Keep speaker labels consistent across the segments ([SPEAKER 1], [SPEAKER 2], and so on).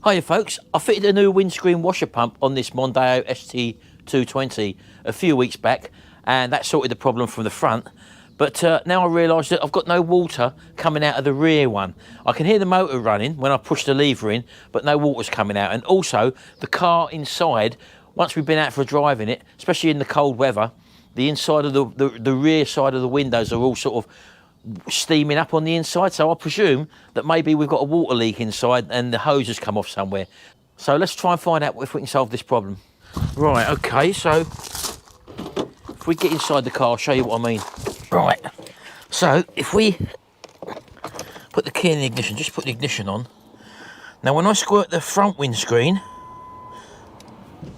[SPEAKER 1] Hiya folks, I fitted a new windscreen washer pump on this Mondeo ST220 a few weeks back, and that sorted the problem from the front. But now I realise that I've got no water coming out of the rear one. I can hear the motor running when I push the lever in, but no water's coming out. And also the car inside, once we've been out for a drive in it, especially in the cold weather, the inside of the rear side of the windows are all sort of steaming up on the inside, so I presume that maybe we've got a water leak inside and the hose has come off somewhere. So let's try and find out if we can solve this problem. Right, okay, so if we get inside the car, I'll show you what I mean. Right, so if we put the key in the ignition, just put the ignition on. Now when I squirt the front windscreen,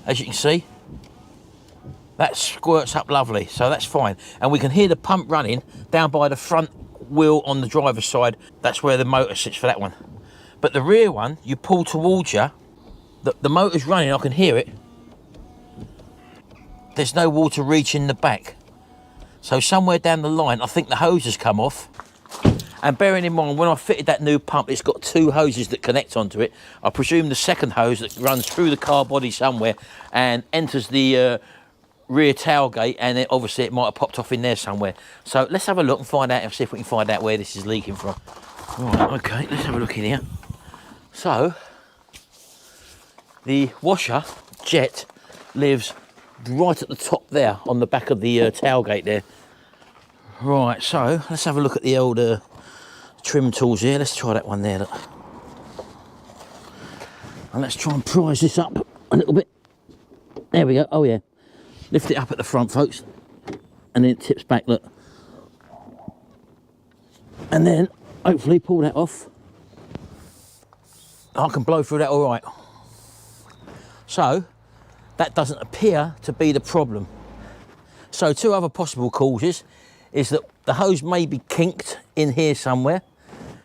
[SPEAKER 1] as you can see, that squirts up lovely, so that's fine. And we can hear the pump running down by the front wheel on the driver's side. That's where the motor sits for that one. But the rear one, you pull towards you, the motor's running, I can hear it. There's no water reaching the back. So somewhere down the line, I think the hose has come off. And bearing in mind, when I fitted that new pump, it's got two hoses that connect onto it. I presume the second hose that runs through the car body somewhere and enters the rear tailgate, and then obviously it might have popped off in there somewhere. So let's have a look and find out, and see if we can find out where this is leaking from. Right, okay, let's have a look in here. So the washer jet lives right at the top there on the back of the tailgate there. Right, so let's have a look at the old trim tools here. Let's try that one there, look. And let's try and prise this up a little bit. There we go. Oh yeah, lift it up at the front, folks, and then it tips back, look. And then hopefully pull that off. I can blow through that all right. So that doesn't appear to be the problem. So two other possible causes is that the hose may be kinked in here somewhere.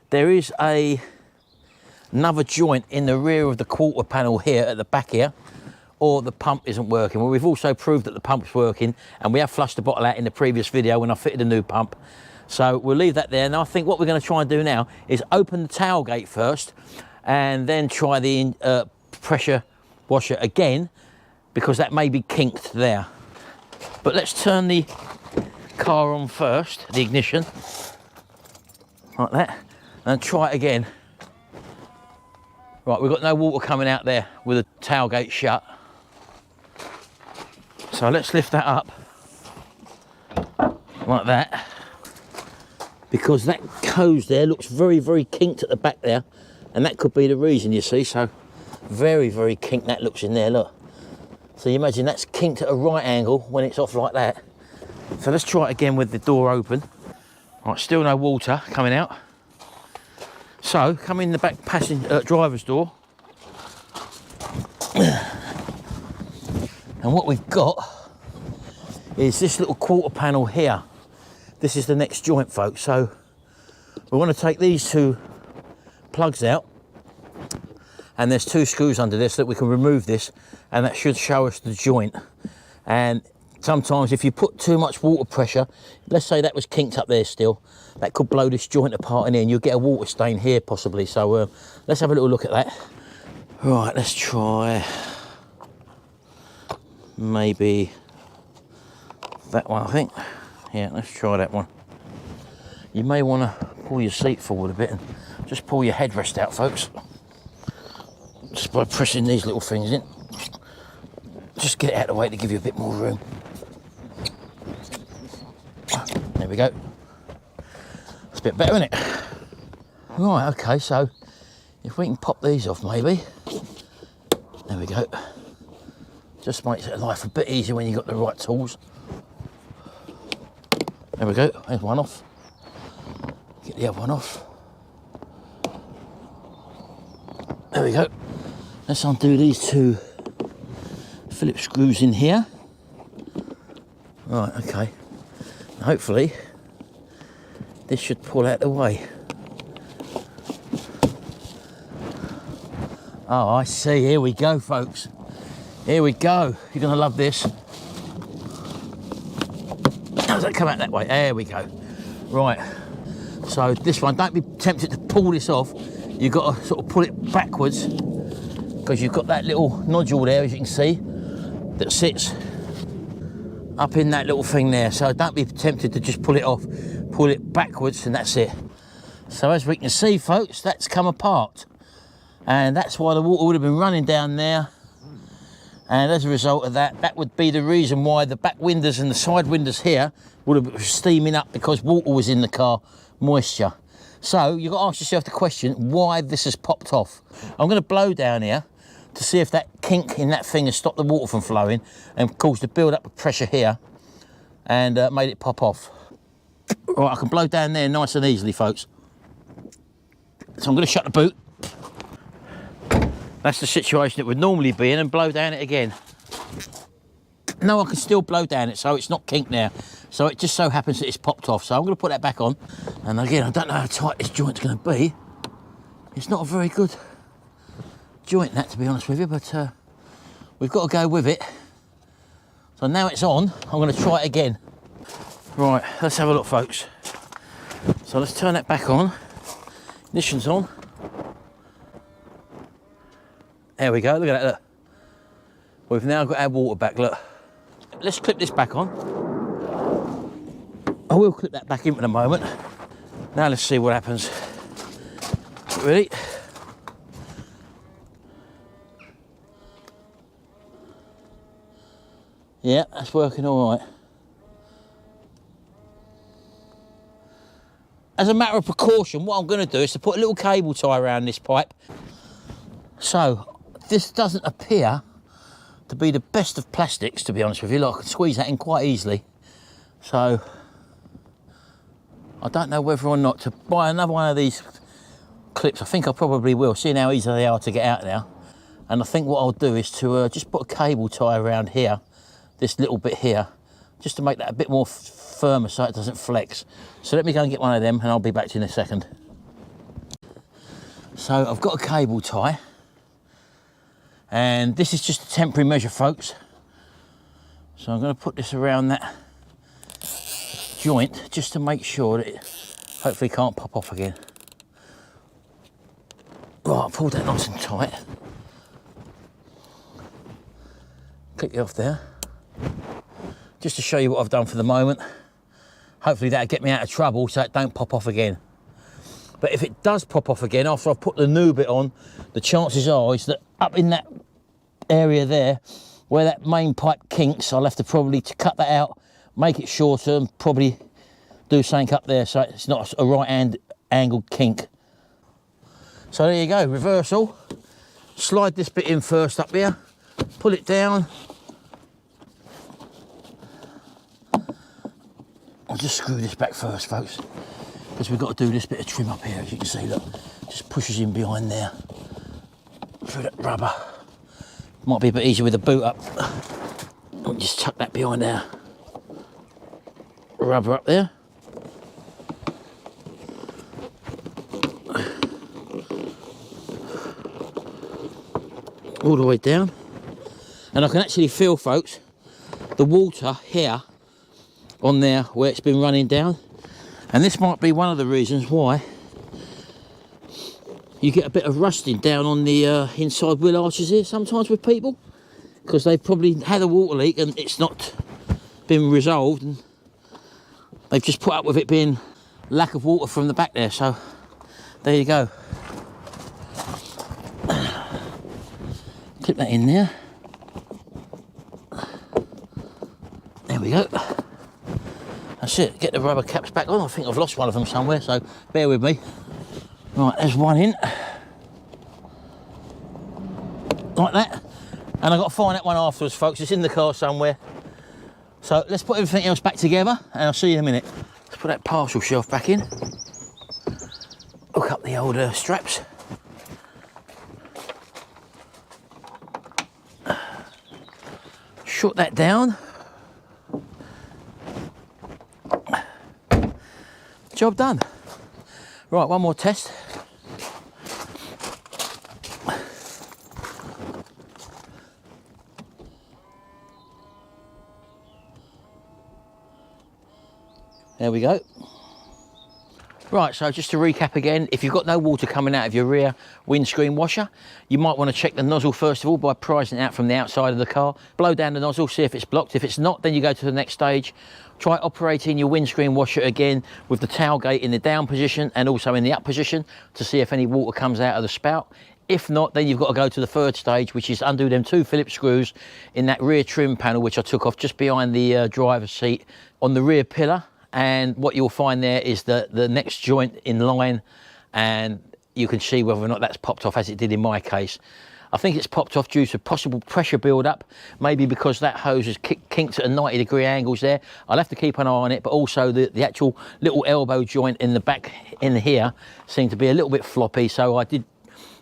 [SPEAKER 1] There is another joint in the rear of the quarter panel here at the back here, or the pump isn't working. Well, we've also proved that the pump's working, and we have flushed the bottle out in the previous video when I fitted a new pump. So we'll leave that there. And I think what we're going to try and do now is open the tailgate first, and then try the pressure washer again, because that may be kinked there. But let's turn the car on first, the ignition, like that, and try it again. Right, we've got no water coming out there with the tailgate shut. So let's lift that up like that, because that hose there looks very, very kinked at the back there, and that could be the reason, you see. So very, very kinked that looks in there, look. So you imagine that's kinked at a right angle when it's off like that. So let's try it again with the door open. Right, still no water coming out. So come in the back driver's door. And what we've got is this little quarter panel here. This is the next joint, folks. So we want to take these two plugs out, and there's two screws under this that we can remove this, and that should show us the joint. And sometimes if you put too much water pressure, let's say that was kinked up there still, that could blow this joint apart in here, and you'll get a water stain here possibly. So let's have a little look at that. Right, let's try maybe that one, I think. Yeah, let's try that one. You may want to pull your seat forward a bit and just pull your headrest out, folks. Just by pressing these little things in. Just get it out of the way to give you a bit more room. There we go. It's a bit better, isn't it? Right, okay, so if we can pop these off maybe. There we go. Just makes life a bit easier when you've got the right tools. There we go, there's one off. Get the other one off. There we go. Let's undo these two Phillips screws in here. Right, okay. Hopefully this should pull out the way. Oh, I see. Here we go, folks. Here we go. You're going to love this. How does that come out that way? There we go. Right. So this one, don't be tempted to pull this off. You've got to sort of pull it backwards because you've got that little nodule there, as you can see, that sits up in that little thing there. So don't be tempted to just pull it off. Pull it backwards and that's it. So as we can see, folks, that's come apart. And that's why the water would have been running down there. And as a result of that, that would be the reason why the back windows and the side windows here would have been steaming up, because water was in the car, moisture. So you've got to ask yourself the question, why this has popped off. I'm going to blow down here to see if that kink in that thing has stopped the water from flowing and caused a build up of pressure here and made it pop off. Right, I can blow down there nice and easily, folks. So I'm going to shut the boot. That's the situation it would normally be in, and blow down it again. No, I can still blow down it, so it's not kinked now. So it just so happens that it's popped off. So I'm going to put that back on. And again, I don't know how tight this joint's going to be. It's not a very good joint, that, to be honest with you, but we've got to go with it. So now it's on, I'm going to try it again. Right, let's have a look, folks. So let's turn that back on. Ignition's on. There we go, look at that, look. We've now got our water back, look. Let's clip this back on. I will clip that back in a moment. Now let's see what happens. Ready? Yeah, that's working all right. As a matter of precaution, what I'm going to do is to put a little cable tie around this pipe. So this doesn't appear to be the best of plastics, to be honest with you. Look, I can squeeze that in quite easily. So I don't know whether or not to buy another one of these clips. I think I probably will, seeing how easy they are to get out now. And I think what I'll do is to just put a cable tie around here, this little bit here, just to make that a bit more firmer so it doesn't flex. So let me go and get one of them and I'll be back to you in a second. So I've got a cable tie, and this is just a temporary measure, folks. So I'm going to put this around that joint just to make sure that it hopefully can't pop off again. Right, I've pulled that nice and tight. Click it off there. Just to show you what I've done for the moment. Hopefully that'll get me out of trouble so it don't pop off again. But if it does pop off again after I've put the new bit on, the chances are is that up in that area there, where that main pipe kinks, I'll have to probably cut that out, make it shorter, and probably do something up there so it's not a right angled kink. So there you go, reversal. Slide this bit in first up here, pull it down. I'll just screw this back first, folks, because we've got to do this bit of trim up here, as you can see, look. Just pushes in behind there, through that rubber. Might be a bit easier with the boot up. I'll just tuck that behind there. Rubber up there. All the way down. And I can actually feel, folks, the water here on there where it's been running down. And this might be one of the reasons why you get a bit of rusting down on the inside wheel arches here sometimes with people, because they've probably had a water leak and it's not been resolved, and they've just put up with it being lack of water from the back there. So there you go. Clip that in there. There we go. That's it, get the rubber caps back on. I think I've lost one of them somewhere, so bear with me. Right, there's one in. Like that. And I've got to find that one afterwards, folks. It's in the car somewhere. So let's put everything else back together and I'll see you in a minute. Let's put that parcel shelf back in. Hook up the old straps. Shut that down. Job done. Right, one more test. There we go. Right, so just to recap again, if you've got no water coming out of your rear windscreen washer, you might want to check the nozzle first of all by prising it out from the outside of the car. Blow down the nozzle, see if it's blocked. If it's not, then you go to the next stage. Try operating your windscreen washer again with the tailgate in the down position and also in the up position to see if any water comes out of the spout. If not, then you've got to go to the third stage, which is undo them 2 Phillips screws in that rear trim panel, which I took off just behind the driver's seat on the rear pillar. And what you'll find there is the next joint in line, and you can see whether or not that's popped off, as it did in my case. I think it's popped off due to possible pressure build-up, maybe because that hose is kinked at a 90-degree angles there. I'll have to keep an eye on it, but also the actual little elbow joint in the back in here seemed to be a little bit floppy, so I did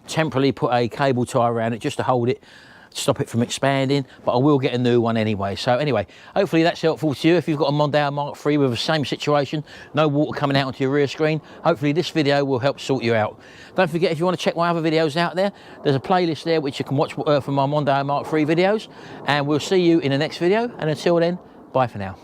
[SPEAKER 1] temporarily put a cable tie around it just to hold it, stop it from expanding, but I will get a new one anyway. So anyway, hopefully that's helpful to you. If you've got a Mondeo Mk3 with the same situation, no water coming out onto your rear screen, hopefully this video will help sort you out. Don't forget, if you want to check my other videos out there, there's a playlist there which you can watch from my Mondeo Mk3 videos, and we'll see you in the next video, and until then, bye for now.